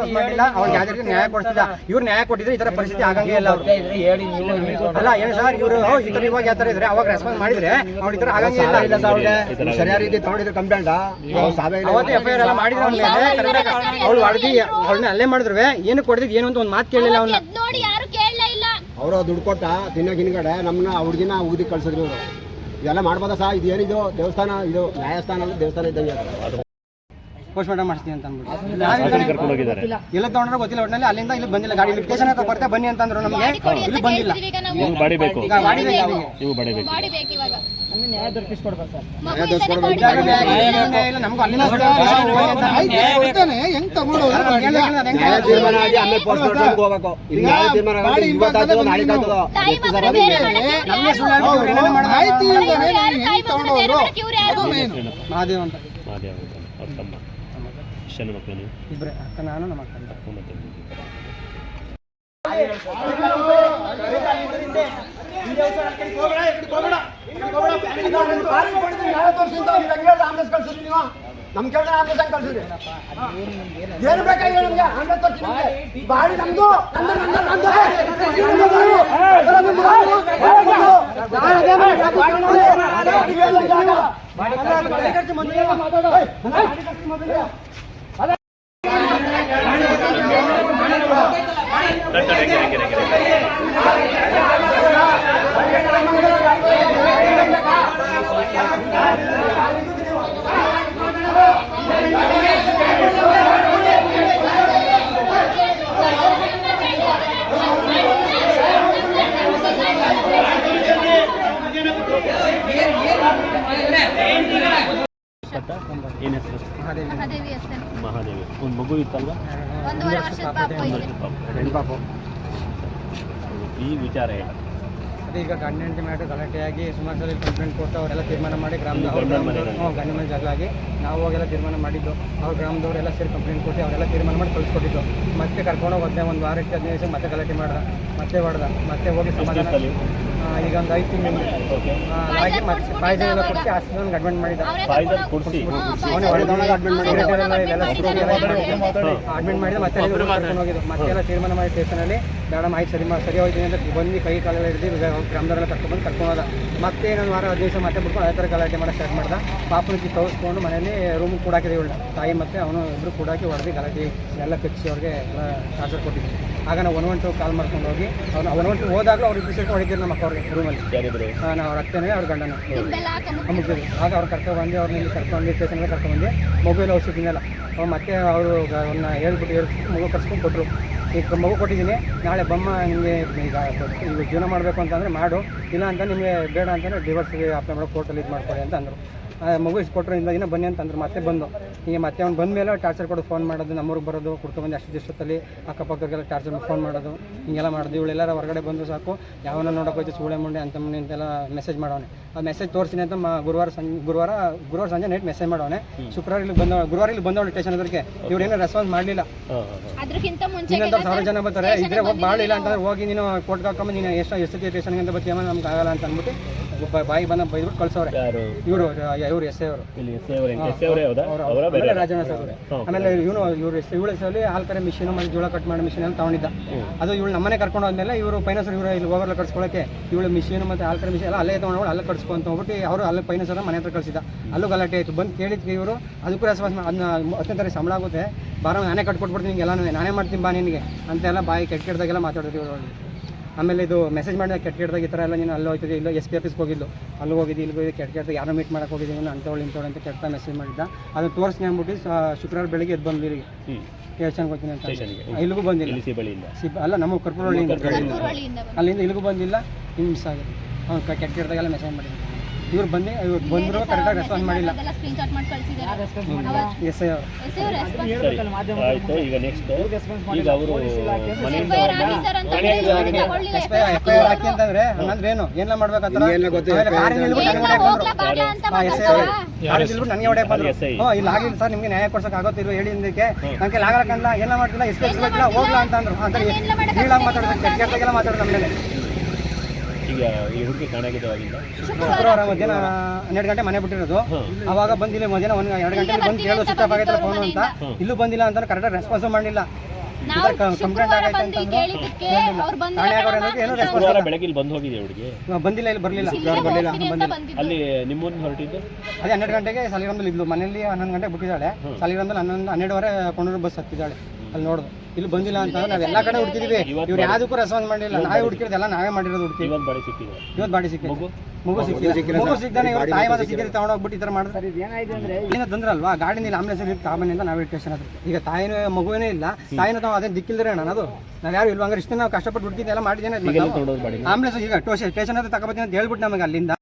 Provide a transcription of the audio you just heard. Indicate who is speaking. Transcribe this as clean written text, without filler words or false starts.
Speaker 1: ಮಾಡಿಲ್ಲ ಅವ್ರಿಗೆ ಯಾವ್ದು ನ್ಯಾಯ ಕೊಡ್ತಿಲ್ಲ. ಇವ್ರು ನ್ಯಾಯ ಕೊಟ್ಟಿದ್ರೆ ಈ ತರ ಪರಿಸ್ಥಿತಿ ಆಗಂಗೆ ಇಲ್ಲ. ಅವ್ರು ಅಲ್ಲ ಏನು ಸರ್ ಇವರು ಈ ತರ ಇವಾಗ ಯಾವ ತರ ಇದ್ರೆ ಅವಾಗ ರೆಸ್ಪಾನ್ಸ್ ಮಾಡಿದ್ರೆ ಅವ್ರ ಈ ತರ ಆಗಂಗೆ ಇಲ್ಲ.
Speaker 2: ಸರಿಯಾದ ರೀತಿ ತಗೊಂಡಿದ್ರು ಕಂಪ್ಲೇಂಟ್
Speaker 1: ಅವತ್ತು FIR ಎಲ್ಲ ಮಾಡಿದ್ರು ಅವ್ಳು ಹೊಡೆದಿ ಅವ್ಳನ್ನ ಅಲ್ಲೇ ಮಾಡಿದ್ರು ಏನು ಕೊಡಿದ್ ಏನು ಅಂತ ಒಂದು ಮಾತು ಕೇಳಿಲ್ಲ ಅವ್ನ.
Speaker 2: ಅವರು ದುಡ್ಡು ಕೊಟ್ಟ ತಿನ್ನೋ ಹಿಂದ್ಗಡೆ ನಮ್ಮನ್ನ ಹುಡುಗಿನ ಊದಿ ಕಳ್ಸಿದ್ರು ಇವರು. ಇದೆಲ್ಲ ಮಾಡ್ಬೋದಾ ಸಾ? ಇದು ಏನಿದು ದೇವಸ್ಥಾನ, ಇದು ನ್ಯಾಯಸ್ಥಾನ ಅಂದ್ರೆ ದೇವಸ್ಥಾನ ಇದ್ದಂಗೆ.
Speaker 1: ಪೋಸ್ಟ್ ಮಾರ್ಟಮ್ ಮಾಡಿಸ್ತೀನಿ ಅಂತ ಅಂದ್ಬಿಟ್ಟು ಎಲ್ಲ ತಗೊಂಡ್ರೆ ಗೊತ್ತಿಲ್ಲ. ಒಟ್ಟಿನಲ್ಲಿ ಅಲ್ಲಿಂದ ಇಲ್ಲಿ ಬಂದಿಲ್ಲ. ಗಾಡಿ ಲಿಫ್ಟೇಷನ್ ಅಂತ ಬರ್ತಾ ಬನ್ನಿ ಅಂತಂದ್ರು ನಮಗೆ. ಇಲ್ಲಿ ಬಂದಿಲ್ಲ. ನ್ಯಾಯ ದೊರಕಿಸ್ಕೊಡ್ಬೇಕು ಸರ್. ನಮ್ಗೆ ಅಲ್ಲಿಂದ ಹೆಂಗ್ ತಗೊಂಡು
Speaker 2: ತೀರ್ಮಾನ ಆಗಿ ಆಮೇಲೆ ಪೋಸ್ಟ್ ಮಾರ್ಟಮ್ ಹೋಗ್ಬೇಕು. ಇಲ್ಲಿ ನ್ಯಾಯ ತೀರ್ಮಾನ ಆಗಿ ಇವತ್ತಾಗ್ತದೋ ನಾಳೆ ಆಗ್ತದೋ
Speaker 1: ಮಹಾದೇವ್ ಅಂತ
Speaker 3: ಮಕ್ಕಳು
Speaker 1: ಇಬ್ಬರೇ ಅಕ್ಕ, ನಾನು ನಮ್ಮ ಅಕ್ಕ.
Speaker 2: ನಮ್ ಕೇಳ ಆಂಬುಲೆನ್ಸ್ ಕಳ್ಸಿದ್ರಿ ಏನು ಬೇಕಾಗಿ ನಮ್ಗೆ ಆಂಬುಲೆನ್ಸ್ ತೋರಿಸಿ ಬಾಡಿ ನಮ್ದು
Speaker 3: ಏನ್ ಹೆಸರು? ಮಹಾದೇವಿ. ಒಂದು ಮಗು ಇತ್ತಲ್ವಾ?
Speaker 1: ಹೆಣ್ಪಾಪು.
Speaker 3: ಈ ವಿಚಾರ
Speaker 1: ಅದೇ ಈಗ ಗಂಡ ಹೆಂಡತಿ ಮ್ಯಾಟರ್ ಗಲಾಟೆಯಾಗಿ ಸುಮಾರು ಸಲ ಕಂಪ್ಲೇಂಟ್ ಕೊಟ್ಟು ಅವರೆಲ್ಲ ತೀರ್ಮಾನ ಮಾಡಿ ಗ್ರಾಮದವ್ರು ಗಂಡ ಮನೆ ಜಗಳಾಗಿ ನಾವು ಹೋಗೆಲ್ಲ ತೀರ್ಮಾನ ಮಾಡಿದ್ದು. ಅವ್ರು ಗ್ರಾಮದವರೆಲ್ಲ ಸೇರಿ ಕಂಪ್ಲೇಂಟ್ ಕೊಟ್ಟು ಅವರೆಲ್ಲ ತೀರ್ಮಾನ ಮಾಡಿ ಕಳಿಸ್ಕೊಟ್ಟಿದ್ದು. ಮತ್ತೆ ಕರ್ಕೊಂಡೋಗಿ ಹೋದೆ ಒಂದು ವಾರಕ್ಕೆ 15 ದಿವಸ ಮತ್ತೆ ಗಲಾಟೆ ಮಾಡ್ದ, ಮತ್ತೆ ಹೊಡೆದ, ಮತ್ತೆ ಹೋಗಿ ಸಮಾಧಾನ. ಈಗ ಒಂದು 5 ತಿಂಗಳು ಹಾಗೆ ಮತ್ತೆ ಪಾಯ್ಸನ್ ಎಲ್ಲ ಕೊಡಿಸಿ ಹಾಸ್ಪಿಟಲ್ ಅಡ್ಮಿಟ್ ಮಾಡಿದ್ದ. ಅಡ್ಮಿಟ್ ಮಾಡಿದ ಮತ್ತೆ ಕರ್ಕೊಂಡು ಹೋಗಿದ್ದು. ಮತ್ತೆಲ್ಲ ತೀರ್ಮಾನ ಮಾಡಿ ಸ್ಟೇಷನಲ್ಲಿ ಬೇಡ ಆಯ್ತು ಸರಿ ಹೋಯ್ತೀನಿ ಅಂತ ಬಂದು ಕೈ ಕಾಲೆಲ್ಲ ಹಿಡಿದು ಗ್ರಾಮದವರೆಲ್ಲ ಕರ್ಕೊಂಡ್ಬಂದು ಕರ್ಕೊಂಡೋದ. ಮತ್ತೆ ಇನ್ನೊಂದು ವಾರ 15 ದಿವಸ ಮತ್ತೆ ಬಿಟ್ಕೊಂಡು ಅದೇ ಥರ ಗಲಾಟೆ ಮಾಡೋಕ್ಕೆ ಸ್ಟಾರ್ಟ್ ಮಾಡ್ದ. ಪಾಪನಿಗೆ ತೋರಿಸ್ಕೊಂಡು ಮನೇಲಿ ರೂಮ್ ಕೂಡಾಕಿದೆ ಇವಳು ತಾಯಿ ಮತ್ತು ಅವನು ಇಬ್ಬರು ಕೂಡಾಕಿ ಹೊಡೆದು ಗಲಾಟೆ ಎಲ್ಲ ಕಚ್ಚಿ ಅವ್ರಿಗೆ ಎಲ್ಲ ಟಾರ್ಚರ್ ಕೊಟ್ಟಿದ್ವಿ. ಆಗ ನಾವು 112 ಕಾಲ್ ಮಾಡ್ಕೊಂಡು ಹೋಗಿ ಅವ್ನು 112 ಹೋದಾಗಲೂ ಅವ್ರು ಇಬ್ಬರು ಸೇರ್ಕೊಂಡು ಹೊಡಿತೀವಿ ನಮ್ಮ ಅಕ್ಕ ಅವ್ರಿಗೆ ರೂಮಲ್ಲಿ. ನಾವು ಅವ್ರ ಅಕ್ಕನೇ ಅವ್ರ ಗಂಡನ ಮುಗಿದ್ವಿ. ಆಗ ಅವ್ರು ಕರ್ಕೊಂಡ್ಬಂದು ಅವ್ರನ್ನ ಕರ್ಕೊಂಡು ಸ್ಟೇಷನ್ಗೆ ಕರ್ಕೊಂಡ್ಬಂದು ಮೊಬೈಲ್ ಔಷಧಿನೆಲ್ಲ ಅವ್ರು ಮತ್ತೆ ಅವರು ಅವ್ರನ್ನ ಹೇಳ್ಬಿಟ್ಟು ಮಗು ಕರ್ಸ್ಕೊಂಡು ಕೊಟ್ಟರು. ಈಗ ಮಗು ಕೊಟ್ಟಿದ್ದೀನಿ, ನಾಳೆ ಬಮ್ಮ ನಿಮಗೆ ಈಗ ಜೀವನ ಮಾಡಬೇಕು ಅಂತಂದರೆ ಮಾಡು, ಇಲ್ಲ ಅಂತ ನಿಮಗೆ ಬೇಡ ಅಂತಂದರೆ ಡಿವೋರ್ಸ್ಗೆ ಅಪ್ಲೈ ಮಾಡೋ ಕೋರ್ಟಲ್ಲಿ ಇದು ಮಾಡ್ಕೊಳ್ಳಿ ಅಂತ ಅಂದರು. ಮಗು ಕೊಟ್ಟರು ಇಂದ ಬನ್ನಿ ಅಂತಂದ್ರು. ಮತ್ತೆ ಬಂದು ಈಗ ಮತ್ತೆ ಅವ್ನು ಬಂದ ಮೇಲೆ ಟಾರ್ಚರ್ ಕೊಡು, ಫೋನ್ ಮಾಡೋದು, ನಮ್ಮೂರಿಗೆ ಬರೋದು, ಕುಡ್ಕೊಂಡ್ಬಂದು ಅಷ್ಟು ದಿವಸದಲ್ಲಿ ಅಕ್ಕಪಕ್ಕದವ್ರಿಗೆಲ್ಲ ಟಾರ್ಚರ್ ಫೋನ್ ಮಾಡೋದು, ಹಿಂಗೆಲ್ಲ ಮಾಡೋದು. ಇವಳೆಲ್ಲರ ಹೊರಗಡೆ ಬಂದು ಸಾಕು ಯಾವನ್ನ ನೋಡೋಕೆ ಹೋಯ್ತು ಸೂಳೆ ಮುಂಡೆ ಅಂತ ಮನೆ ಅಂತೆಲ್ಲ ಮೆಸೇಜ್ ಮಾಡೋನೆ. ಆ ಮೆಸೇಜ್ ತೋರಿಸ್ತೀನಿ ಅಂತ ಗುರುವಾರ ಸಂಜೆ ನೈಟ್ ಮೆಸೇಜ್ ಮಾಡೋನೆ. ಶುಕ್ರವಾರ ಇಲ್ಲಿ ಗುರುವಾರ ಇಲ್ಲಿ ಬಂದವಳು ಸ್ಟೇಷನ್ ಅದಕ್ಕೆ ಇವ್ರು ಏನೋ ರೆಸ್ಪಾನ್ಸ್ ಮಾಡಲಿಲ್ಲ. ಇನ್ನೊಂದು 1000 ಜನ ಬರ್ತಾರೆ, ಇದ್ರೆ ಹೋಗಿ ಬಾಳಿಲ್ಲ ಅಂತಂದ್ರೆ ಹೋಗಿ ನೀನು ಕೋರ್ಟ್ಗೆ ಹಾಕೊಂಬ, ನೀನು ಎಷ್ಟು ಸ್ಟೇಷನ್ಗೆ ಅಂತ ಬರ್ತೀಯಮ್ಮ, ನಮ್ಗೆ ಆಗಲ್ಲ ಅಂತ ಅಂದ್ಬಿಟ್ಟು ಬಾಯಿ ಬಂದ ಬೈದ್ಬಿಟ್ಟು ಕಳ್ಸವ್ರೆ. ಇವರು SI ಅವರು ರಾಜನಾಥ್ ಅವರು. ಆಮೇಲೆ ಇವಳ ಹೆಸರಲ್ಲಿ ಹಾಲ್ ಕರೆ ಮಿಷಿನ್ ಮತ್ತು ಜೋಳ ಕಟ್ ಮಾಡೋ ಮಿಷಿನ್ ಅಂತ ತಗೊಂಡಿದ್ದ. ಅದು ಇವಳು ನಮ್ಮನೆ ಕರ್ಕೊಂಡು ಹೋದ್ಮೇಲೆ ಇವರು ಫೈನಾನ್ಸರ್ ಇವರು ಇಲ್ಲಿ ಹೋಗೋಲ್ಲ ಕಟ್ಸ್ಕೊಳ್ಳೋಕೆ ಇವಳು ಮಿಷಿನ್ ಮತ್ತು ಹಾಲ್ ಕರೆ ಮಿಷಿನ್ ಎಲ್ಲ ಅಲ್ಲೇ ತೊಗೊಂಡು ಅಲ್ಲೇ ಕಟ್ಸ್ಕೊಂತ ಹೋಗ್ಬಿಟ್ಟು ಅವರು ಅಲ್ಲೇ ಫೈನಾನ್ಸರ್ ಮನೆ ಹತ್ರ ಕಳಿಸಿದ. ಅಲ್ಲೂ ಗಲಾಟೆ ಆಯಿತು. ಬಂದು ಕೇಳಿದ್ವಿ ಇವರು, ಅದಕ್ಕೂ ರೆಸ್ಪಾನ್ಸ್ ಅದನ್ನ 10ನೇ ತಾರೀಕು ಸಂಬಳ ಆಗುತ್ತೆ ಬಾರ ನಾನೇ ಕಟ್ಕೊಟ್ಬಿಡ್ತೀನಿ ನಿಂಗೆಲ್ಲ, ನಾನೇ ಮಾಡ್ತೀನಿ ಬಾ ನಿನಗೆ ಅಂತೆಲ್ಲ ಬಾಯಿ ಕೆಟ್ಟದಾಗೆಲ್ಲ ಮಾತಾಡ್ತೀವಿ ಇವರು. ಆಮೇಲೆ ಇದು ಮೆಸೇಜ್ ಮಾಡಿದ ಕೆಟ್ಟದಾಗ ಈ ಥರ ಎಲ್ಲ ನೀನು ಅಲ್ಲಿ ಹೋಗ್ತಿದ್ದೆ, ಇಲ್ಲ SP ಆಫೀಸ್ಗೆ ಹೋಗಿದ್ದು, ಅಲ್ಲಿ ಹೋಗಿದ್ದು, ಇಲ್ಲಿ ಹೋಗಿ ಕೆಟ್ಟ ಯಾರೋ ಮೀಟ್ ಮಾಡೋಕೆ ಹೋಗಿದ್ದೀನಿ ಅಂಥವಳು ಇಂಥವಳು ಅಂತ ಕೆಟ್ಟ ಮೆಸೇಜ್ ಮಾಡಿದ್ದ. ಅದನ್ನು ತೋರಿಸ್ತೀನಿ ಅಂದ್ಬಿಟ್ಟು ಶುಕ್ರವಾರ ಬೆಳಿಗ್ಗೆ ಎದ್ದು ಬಂದು ಇಲ್ಲಿಗೆ ಸ್ಟೇಷನ್ಗೆ ಹೋಗ್ತೀನಿ ಅಂತ. ಇಲ್ಲಿಗೂ ಬಂದಿಲ್ಲ, ಅಲ್ಲ ನಮ್ಮ ಕರ್ಪೂರಹಳ್ಳಿಯಿಂದ ಅಲ್ಲಿಂದ ಇಲ್ಲಿಗೂ ಬಂದಿಲ್ಲ. ಹಿಂಗೆ ಮಿಸ್ ಆಗಿದೆ. ಅವ್ನು ಕೆಟ್ಟದಾಗೆಲ್ಲ ಮೆಸೇಜ್ ಮಾಡಿದ್ದ. ಇವ್ರು ಬಂದರು ಕರೆಕ್ಟಾಗಿ ರೆಸ್ಪಾನ್ಸ್ ಮಾಡಿಲ್ಲ. SI
Speaker 3: ಆಯಿತು. ಈಗ ನೆಕ್ಸ್ಟ್ ಈಗ ಅವರು
Speaker 1: FIR ಹಾಕಿ ಅಂತಂದ್ರೆ ಹಂಗಂದ್ರೆ ಏನೆಲ್ಲ ಮಾಡ್ಬೇಕಂತ ನನಗೆ ಹೊಡೆಯಕ್ಕೆ ಬಂದ್ರು. ಇಲ್ಲ ಆಗಿಲ್ಲ ಸರ್, ನಿಮ್ಗೆ ನ್ಯಾಯ ಕೊಡ್ಸೋಕೆ ಆಗೋತಿರು ಹೇಳಿ ಇದಕ್ಕೆ ನನಗೆ ಆಗಲ್ಲ, ಎಲ್ಲ ಮಾಡ್ತಿಲ್ಲ, SP ಹೋಗ್ಲಾ ಅಂತ ಅಂದ್ರು. ಅಂತ ಹೇಳಾಗ ಮಾತಾಡ್ತಾರೆ, ಕೆಟ್ಟದಾಗೆಲ್ಲ ಮಾತಾಡ್ತಾರೆ.
Speaker 3: ಈಗ ಈ ಹುಡುಗಿ ಕಾಣಾಗಿದ್ದವಾಗಿಂದ
Speaker 1: ಶುಕ್ರವಾರ ಮಧ್ಯಾಹ್ನ 12 ಗಂಟೆ ಮನೆ ಬಿಟ್ಟಿರೋದು. ಅವಾಗ ಬಂದಿಲ್ಲ ಮಧ್ಯಾಹ್ನ 2 ಗಂಟೆಗೆ ಬಂದು ಕೇಳೋದು ಸ್ವಿಚ್ ಆಫ್ ಆಗೈತಲ್ಲ ಫೋನು ಅಂತ. ಇಲ್ಲೂ ಬಂದಿಲ್ಲ ಅಂತ ಕರೆಕ್ಟಾಗಿ ರೆಸ್ಪಾನ್ಸ್ ಮಾಡಲಿಲ್ಲ. ಕಂಪ್ಲೇಂಟ್ ಆಗೈತೆ ಅಂತ ಏನೋ
Speaker 3: ಶುಕ್ರವಾರ ಬೆಳಗ್ಗೆ ಇಲ್ಲಿ ಬಂದು ಹೋಗಿದೆ ಹುಡುಗಿ.
Speaker 1: ಬಂದಿಲ್ಲ, ಇಲ್ಲಿ ಬರಲಿಲ್ಲ.
Speaker 3: ಅಲ್ಲಿ ನಿಮ್ಮೂರಿನ ಹೊರಟಿದ್ದು
Speaker 1: ಅದೇ 12 ಗಂಟೆಗೆ ಸಾಲಿಗ್ರಾಮದಲ್ಲಿ ಇದ್ಲು. ಮನೆಯಲ್ಲಿ 11 ಗಂಟೆಗೆ ಬಿಟ್ಟಿದ್ದಾಳೆ. ಸಾಲಿಗ್ರಾಮದಲ್ಲಿ 12ವರೆ ಕೊಂಡೂರು ಬಸ್ ಹತ್ತಿದ್ದಾಳೆ. ಅಲ್ಲಿ ನೋಡುದು ಇಲ್ಲಿ ಬಂದಿಲ್ಲ ಅಂತ ನಾವು ಎಲ್ಲ ಕಡೆ ಹುಡುಕಿದ್ವಿ. ಇವ್ರು ಯಾವುದಕ್ಕೂ ರೆಸ್ಪಾನ್ಸ್ ಮಾಡಲಿಲ್ಲ. ನಾವೇ ಹುಡುಕಿರೋದೆಲ್ಲ ನಾವೇ ಮಾಡಿರೋದು ಹುಡುಕಿ.
Speaker 3: ಇವತ್ತು ಬಾಡಿ ಸಿಕ್ಕಿದೆ.
Speaker 1: ಇವತ್ತು ಬಾಡಿ ಸಿಕ್ಕಿದೆ. ಮಗು ಸಿಕ್ಕಿಲ್ಲ. ಮಗು ಸಿಕ್ತಾನೆ ಇವ್ರು ತಾಯಿ ಮಾತ್ರ ಸಿಕ್ಕಿದ್ರೆ ತಗೊಂಡೋಗ್ಬಿಟ್ಟು ಈ ಥರ ಮಾಡಿದ್ರೆ ಏನಾಯ್ತು ತಂದ್ರಲ್ವಾ ಗಾಡಿನಿಲ್ಲ ಆಂಬುಲೆನ್ಸ್ ತಾಬನಿಂದ ನಾವೇ ಸ್ಟೇಷನ್ ಹತ್ರ. ಈಗ ತಾಯಿನೂ ಮಗುವೇನೇ ಇಲ್ಲ. ತಾಯಿನ ತಾವು ಅದೇ ದಿಕ್ಕಿಲ್ದ್ರೆ ಅಣ್ಣ ಅದು ನಾವು ಯಾರು ಇಲ್ವಾ ಹಂಗಾರೆ ಇಷ್ಟು ನಾವು ಕಷ್ಟಪಟ್ಟು ಹುಡುಕಿದ್ದೆಲ್ಲ ಮಾಡಿದ್ದೇನೆ. ಆಂಬುಲೆನ್ಸ್ ಈಗ ಸ್ಟೇಷನ್ ಹತ್ರ ತಗೋಬತ್ತೀನಿ ಅಂತ ಹೇಳ್ಬಿಟ್ಟು ನಮಗೆ ಅಲ್ಲಿಂದ